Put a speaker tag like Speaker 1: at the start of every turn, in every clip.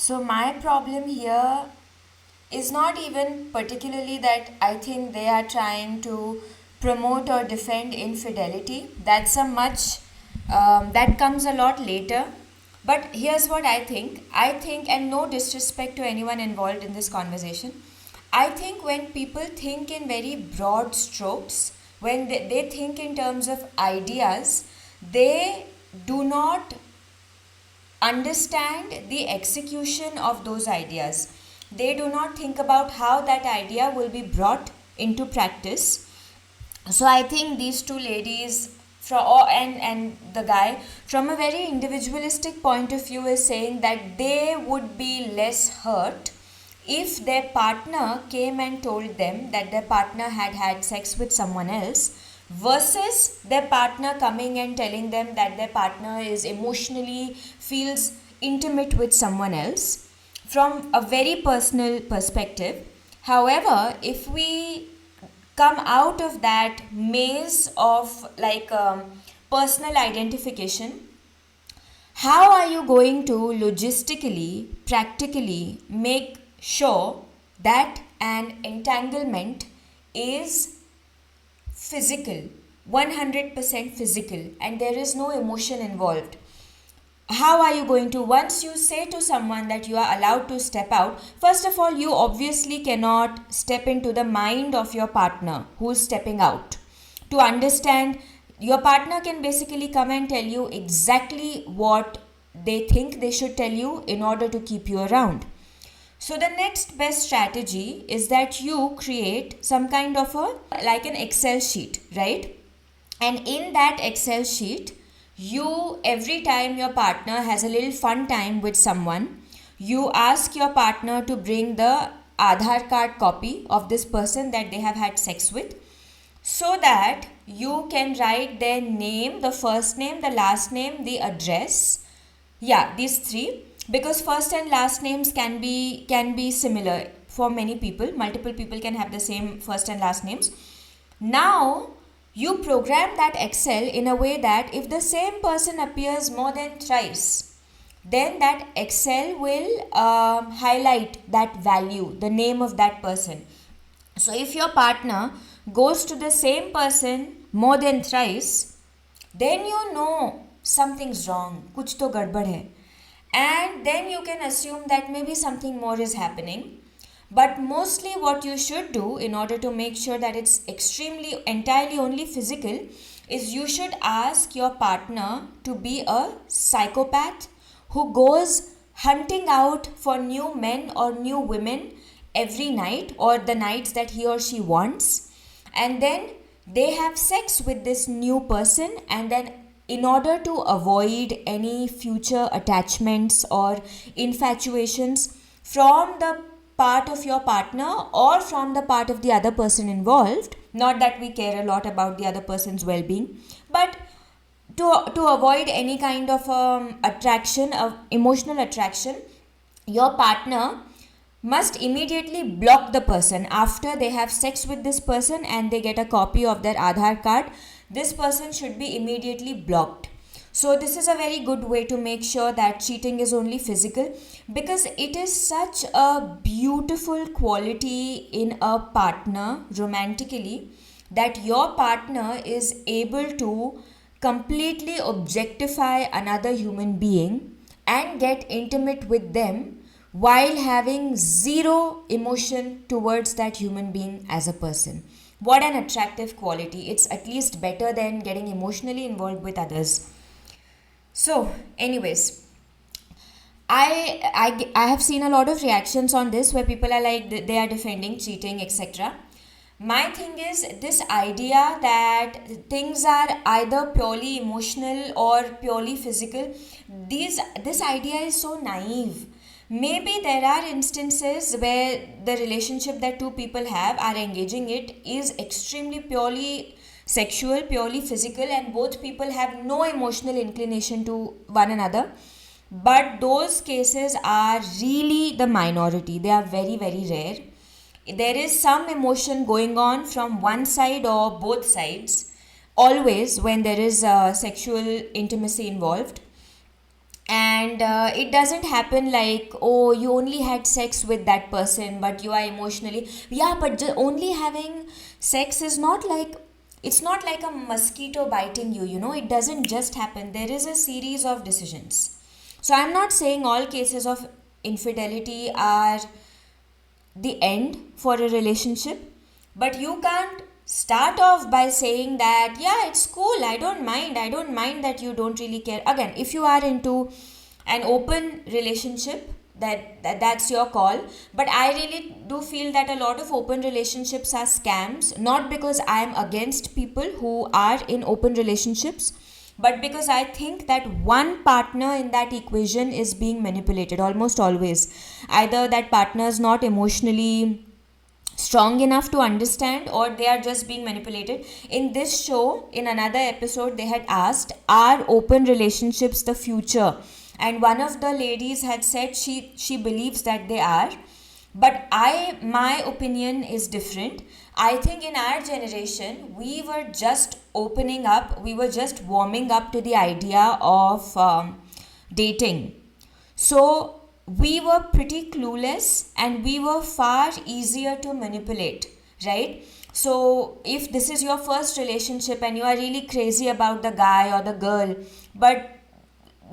Speaker 1: So my problem here is not even particularly that I think they are trying to promote or defend infidelity. That's a much that comes a lot later. But here's what I think. I think, and no disrespect to anyone involved in this conversation, I think when people think in very broad strokes, when they think in terms of ideas, they do not understand the execution of those ideas. They do not think about how that idea will be brought into practice. So I think these two ladies and the guy from a very individualistic point of view is saying that they would be less hurt if their partner came and told them that their partner had had sex with someone else versus their partner coming and telling them that their partner is emotionally feels intimate with someone else from a very personal perspective. However, if we come out of that maze of personal identification, how are you going to logistically, practically make sure that an entanglement is physical, 100% physical, and there is no emotion involved? How are you going to, once you say to someone that you are allowed to step out, first of all, you obviously cannot step into the mind of your partner who's stepping out to understand. Your partner can basically come and tell you exactly what they think they should tell you in order to keep you around. So the next best strategy is that you create some kind of a like an Excel sheet, right? And in that Excel sheet, you, every time your partner has a little fun time with someone, you ask your partner to bring the Aadhaar card copy of this person that they have had sex with, so that you can write their name, the first name, the last name, the address. Yeah, these three, because first and last names can be similar for many people. Multiple people can have the same first and last names. Now you program that Excel in a way that if the same person appears more than thrice, then that Excel will highlight that value, the name of that person. So if your partner goes to the same person more than thrice, then you know something's wrong, kuch to gadbad hai. And then you can assume that maybe something more is happening. But mostly what you should do in order to make sure that it's entirely only physical is you should ask your partner to be a psychopath who goes hunting out for new men or new women every night or the nights that he or she wants. And then they have sex with this new person, and then in order to avoid any future attachments or infatuations from the part of your partner or from the part of the other person involved, not that we care a lot about the other person's well-being, but to avoid any kind of attraction, of emotional attraction, your partner must immediately block the person after they have sex with this person and they get a copy of their Aadhaar card. This person should be immediately blocked. So this is a very good way to make sure that cheating is only physical, because it is such a beautiful quality in a partner romantically that your partner is able to completely objectify another human being and get intimate with them while having zero emotion towards that human being as a person. What an attractive quality. It's at least better than getting emotionally involved with others. So, anyways, I have seen a lot of reactions on this where people are like they are defending cheating, etc. My thing is this idea that things are either purely emotional or purely physical. This idea is so naive. Maybe there are instances where the relationship that two people have are engaging it is extremely purely sexual, purely physical, and both people have no emotional inclination to one another. But those cases are really the minority. They are very, very rare. There is some emotion going on from one side or both sides, always when there is sexual intimacy involved. And it doesn't happen like, oh, you only had sex with that person but you are emotionally, yeah, but only having sex is not like, it's not like a mosquito biting you, you know, it doesn't just happen. There is a series of decisions. So I'm not saying all cases of infidelity are the end for a relationship, but you can't start off by saying that, yeah, it's cool, I don't mind that you don't really care. Again, if you are into an open relationship, that's your call. But I really do feel that a lot of open relationships are scams, not because I'm against people who are in open relationships, but because I think that one partner in that equation is being manipulated almost always. Either that partner is not emotionally strong enough to understand, or they are just being manipulated. In this show, in another episode, they had asked, are open relationships the future? And one of the ladies had said she believes that they are, but my opinion is different. I think in our generation we were just opening up, we were just warming up to the idea of dating. So we were pretty clueless and we were far easier to manipulate, right? So if this is your first relationship and you are really crazy about the guy or the girl, but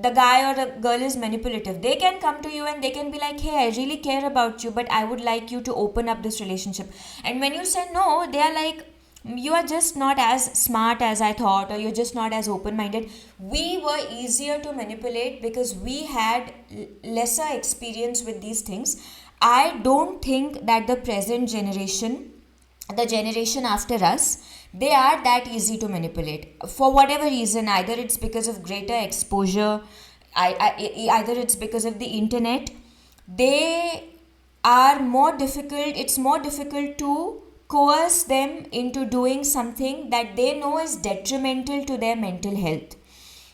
Speaker 1: the guy or the girl is manipulative, they can come to you and they can be like, hey, I really care about you, but I would like you to open up this relationship. And when you say no, they are like, you are just not as smart as I thought, or you're just not as open minded. We were easier to manipulate because we had lesser experience with these things. I don't think that the present generation, the generation after us, they are that easy to manipulate for whatever reason. Either it's because of greater exposure, either it's because of the internet. They are more difficult, it's more difficult to coerce them into doing something that they know is detrimental to their mental health.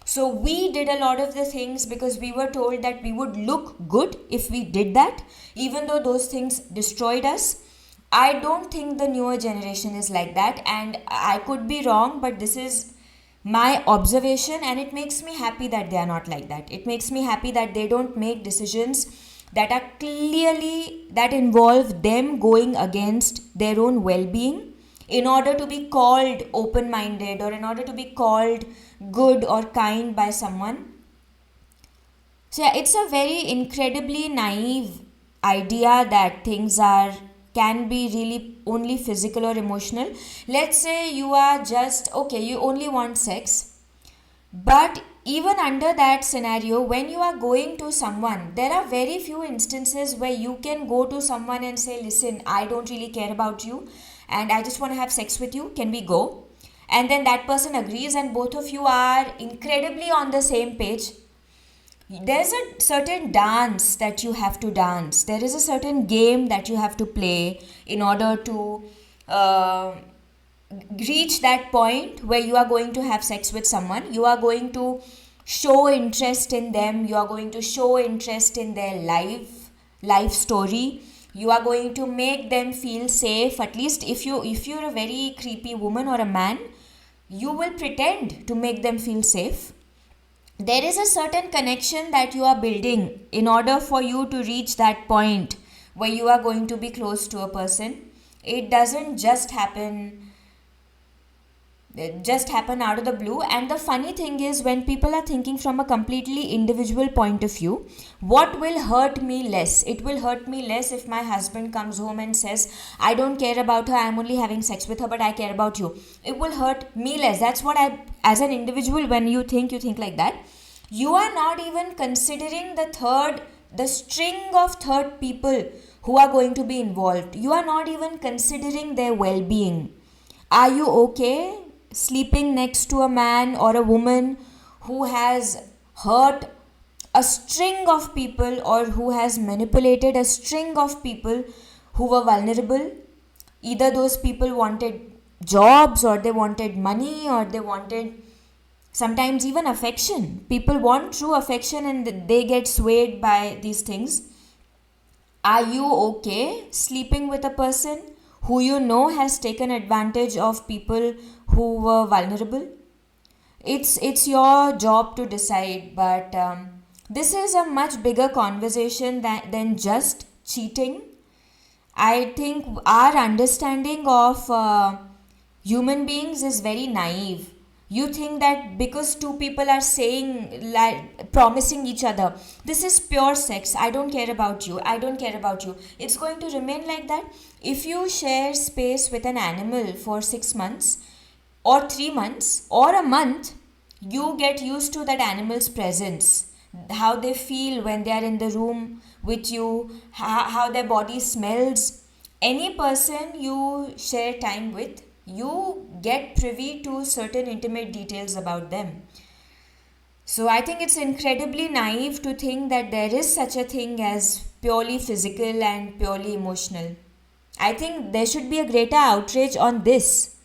Speaker 1: So we did a lot of the things because we were told that we would look good if we did that, even though those things destroyed us. I don't think the newer generation is like that, and I could be wrong, but this is my observation, and it makes me happy that they are not like that. It makes me happy that they don't make decisions that are clearly, that involve them going against their own well-being in order to be called open-minded, or in order to be called good or kind by someone. So yeah, it's a very incredibly naive idea that things are, can be really only physical or emotional. Let's say you are just okay, you only want sex, but even under that scenario, when you are going to someone, there are very few instances where you can go to someone and say, listen, I don't really care about you and I just want to have sex with you. Can we go? And then that person agrees and both of you are incredibly on the same page. There's a certain dance that you have to dance. There is a certain game that you have to play in order to reach that point where you are going to have sex with someone. You are going to show interest in them. You are going to show interest in their life story. You are going to make them feel safe. At least if you're a very creepy woman or a man, you will pretend to make them feel safe. There is a certain connection that you are building in order for you to reach that point where you are going to be close to a person. It doesn't just happen out of the blue. And the funny thing is, when people are thinking from a completely individual point of view, what will hurt me less? It will hurt me less if my husband comes home and says, I don't care about her, I'm only having sex with her, but I care about you. It will hurt me less. That's what I, as an individual, when you think like that, you are not even considering the string of third people who are going to be involved. You are not even considering their well-being. Are you okay sleeping next to a man or a woman who has hurt a string of people, or who has manipulated a string of people who were vulnerable? Either those people wanted jobs, or they wanted money, or they wanted sometimes even affection. People want true affection and they get swayed by these things. Are you okay sleeping with a person who you know has taken advantage of people who were vulnerable? It's your job to decide, but This is a much bigger conversation than just cheating. I think our understanding of human beings is very naive. You think that because two people are saying, like, promising each other, this is pure sex, I don't care about you, I don't care about you, it's going to remain like that. If you share space with an animal for 6 months, or 3 months, or a month, you get used to that animal's presence, how they feel when they are in the room with you, how their body smells. Any person you share time with, you get privy to certain intimate details about them. So I think it's incredibly naive to think that there is such a thing as purely physical and purely emotional. I think there should be a greater outrage on this.